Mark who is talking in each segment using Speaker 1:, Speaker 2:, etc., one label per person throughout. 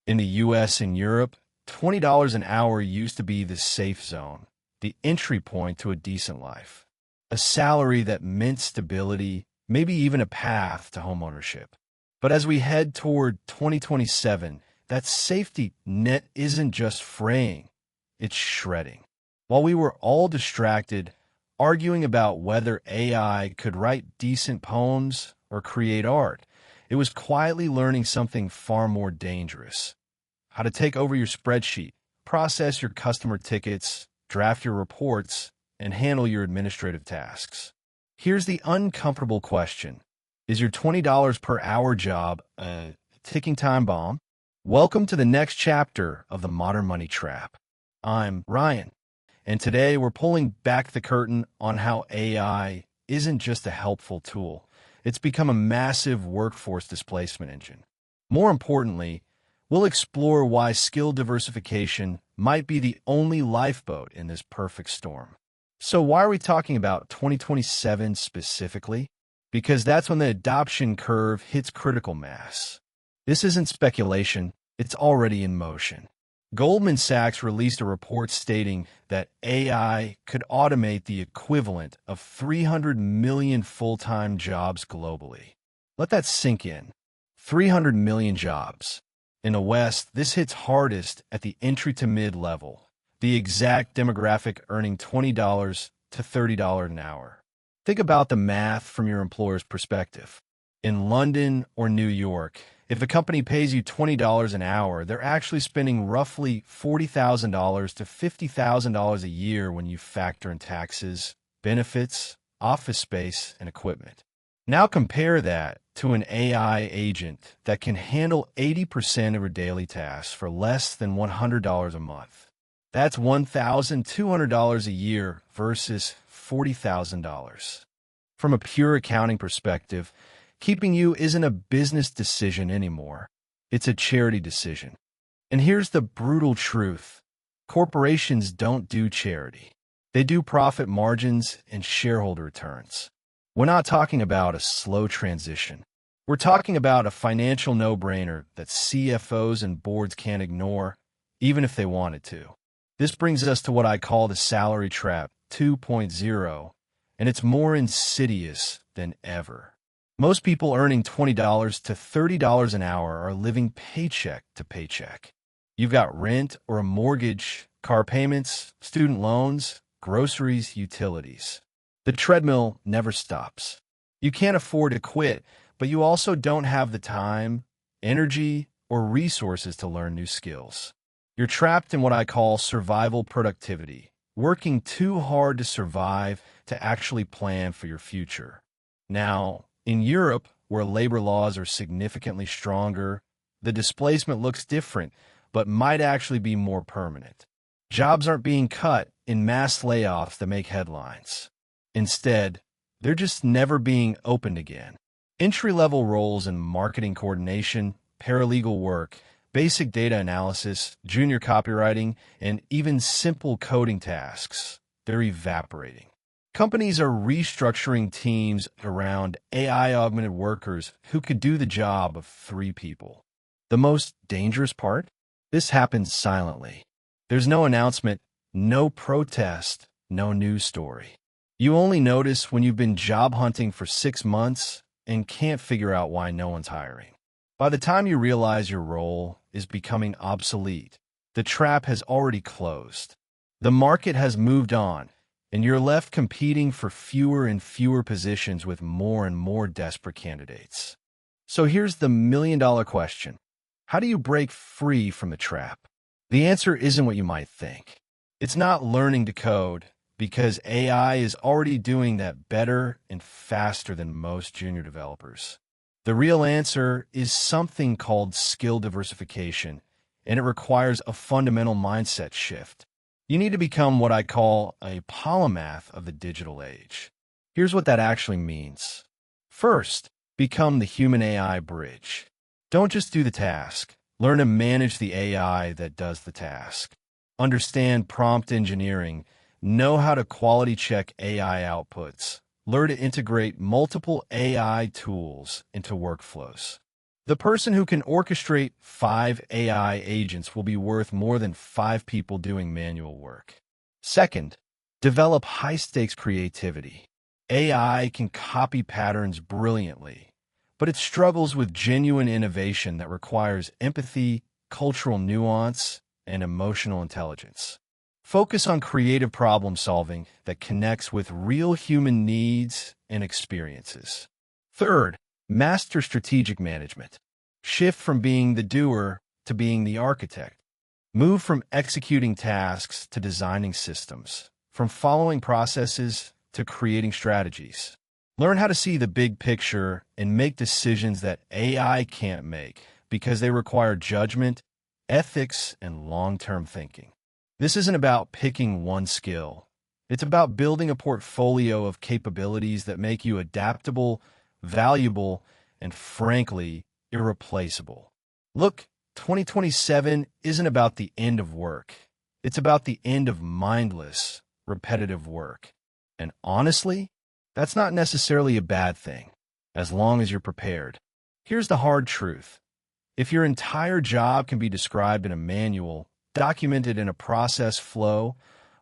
Speaker 1: In the US and Europe, $20 an hour used to be the safe zone, the entry point to a decent life, a salary that meant stability, maybe even a path to homeownership. But as we head toward 2027, that safety net isn't just fraying, it's shredding. While we were all distracted, arguing about whether AI could write decent poems or create art, it was quietly learning something far more dangerous: how to take over your spreadsheet, process your customer tickets, draft your reports, and handle your administrative tasks. Here's the uncomfortable question: is your $20 per hour job a ticking time bomb? Welcome to the next chapter of the Modern Money Trap. I'm Ryan, and today we're pulling back the curtain on how AI isn't just a helpful tool. It's become a massive workforce displacement engine. More importantly, we'll explore why skill diversification might be the only lifeboat in this perfect storm. So why are we talking about 2027 specifically? Because that's when the adoption curve hits critical mass. This isn't speculation, it's already in motion. Goldman Sachs released a report stating that AI could automate the equivalent of 300 million full-time jobs globally. Let that sink in. 300 million jobs. In the West, this hits hardest at the entry to mid-level, the exact demographic earning $20 to $30 an hour. Think about the math from your employer's perspective. In London or New York, if a company pays you $20 an hour, they're actually spending roughly $40,000 to $50,000 a year when you factor in taxes, benefits, office space, and equipment. Now compare that to an AI agent that can handle 80% of your daily tasks for less than $100 a month. That's $1,200 a year versus $40,000. From a pure accounting perspective, keeping you isn't a business decision anymore. It's a charity decision. And here's the brutal truth: corporations don't do charity. They do profit margins and shareholder returns. We're not talking about a slow transition. We're talking about a financial no-brainer that CFOs and boards can't ignore, even if they wanted to. This brings us to what I call the salary trap 2.0, and it's more insidious than ever. Most people earning $20 to $30 an hour are living paycheck to paycheck. You've got rent or a mortgage, car payments, student loans, groceries, utilities. The treadmill never stops. You can't afford to quit, but you also don't have the time, energy, or resources to learn new skills. You're trapped in what I call survival productivity, working too hard to survive to actually plan for your future. Now, in Europe, where labor laws are significantly stronger, the displacement looks different, but might actually be more permanent. Jobs aren't being cut in mass layoffs that make headlines. Instead, they're just never being opened again. Entry-level roles in marketing coordination, paralegal work, basic data analysis, junior copywriting, and even simple coding tasks, they're evaporating. Companies are restructuring teams around AI-augmented workers who could do the job of 3 people. The most dangerous part? This happens silently. There's no announcement, no protest, no news story. You only notice when you've been job hunting for 6 months and can't figure out why no one's hiring. By the time you realize your role is becoming obsolete, the trap has already closed. The market has moved on, and you're left competing for fewer and fewer positions with more and more desperate candidates. So here's the million-dollar question: how do you break free from the trap? The answer isn't what you might think. It's not learning to code, because AI is already doing that better and faster than most junior developers. The real answer is something called skill diversification, and it requires a fundamental mindset shift. You need to become what I call a polymath of the digital age. Here's what that actually means. First, become the human-AI bridge. Don't just do the task. Learn to manage the AI that does the task. Understand prompt engineering. Know how to quality check AI outputs. Learn to integrate multiple AI tools into workflows. The person who can orchestrate 5 AI agents will be worth more than 5 people doing manual work. Second, develop high-stakes creativity. AI can copy patterns brilliantly, but it struggles with genuine innovation that requires empathy, cultural nuance, and emotional intelligence. Focus on creative problem solving that connects with real human needs and experiences. Third, master strategic management. Shift from being the doer to being the architect. Move from executing tasks to designing systems, from following processes to creating strategies. Learn how to see the big picture and make decisions that AI can't make because they require judgment, ethics, and long-term thinking. This isn't about picking one skill. It's about building a portfolio of capabilities that make you adaptable, valuable, and frankly, irreplaceable. Look, 2027 isn't about the end of work. It's about the end of mindless, repetitive work. And honestly, that's not necessarily a bad thing, as long as you're prepared. Here's the hard truth. If your entire job can be described in a manual, documented in a process flow,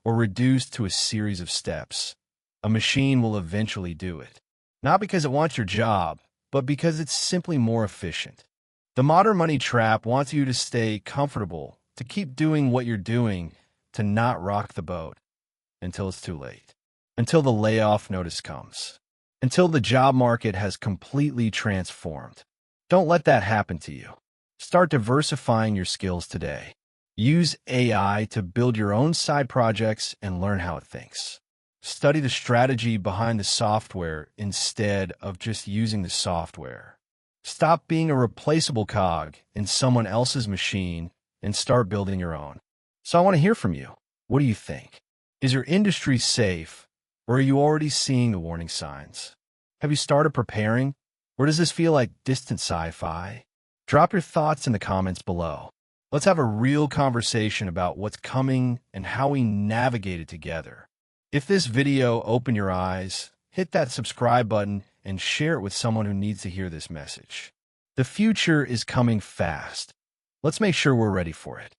Speaker 1: or reduced to a series of steps, a machine will eventually do it. Not because it wants your job, but because it's simply more efficient. The modern money trap wants you to stay comfortable, to keep doing what you're doing, to not rock the boat until it's too late, until the layoff notice comes, until the job market has completely transformed. Don't let that happen to you. Start diversifying your skills today. Use AI to build your own side projects and learn how it thinks. Study the strategy behind the software instead of just using the software. Stop being a replaceable cog in someone else's machine and start building your own. So I want to hear from you. What do you think? Is your industry safe, or are you already seeing the warning signs? Have you started preparing, or does this feel like distant sci-fi? Drop your thoughts in the comments below. Let's have a real conversation about what's coming and how we navigate it together. If this video opened your eyes, hit that subscribe button and share it with someone who needs to hear this message. The future is coming fast. Let's make sure we're ready for it.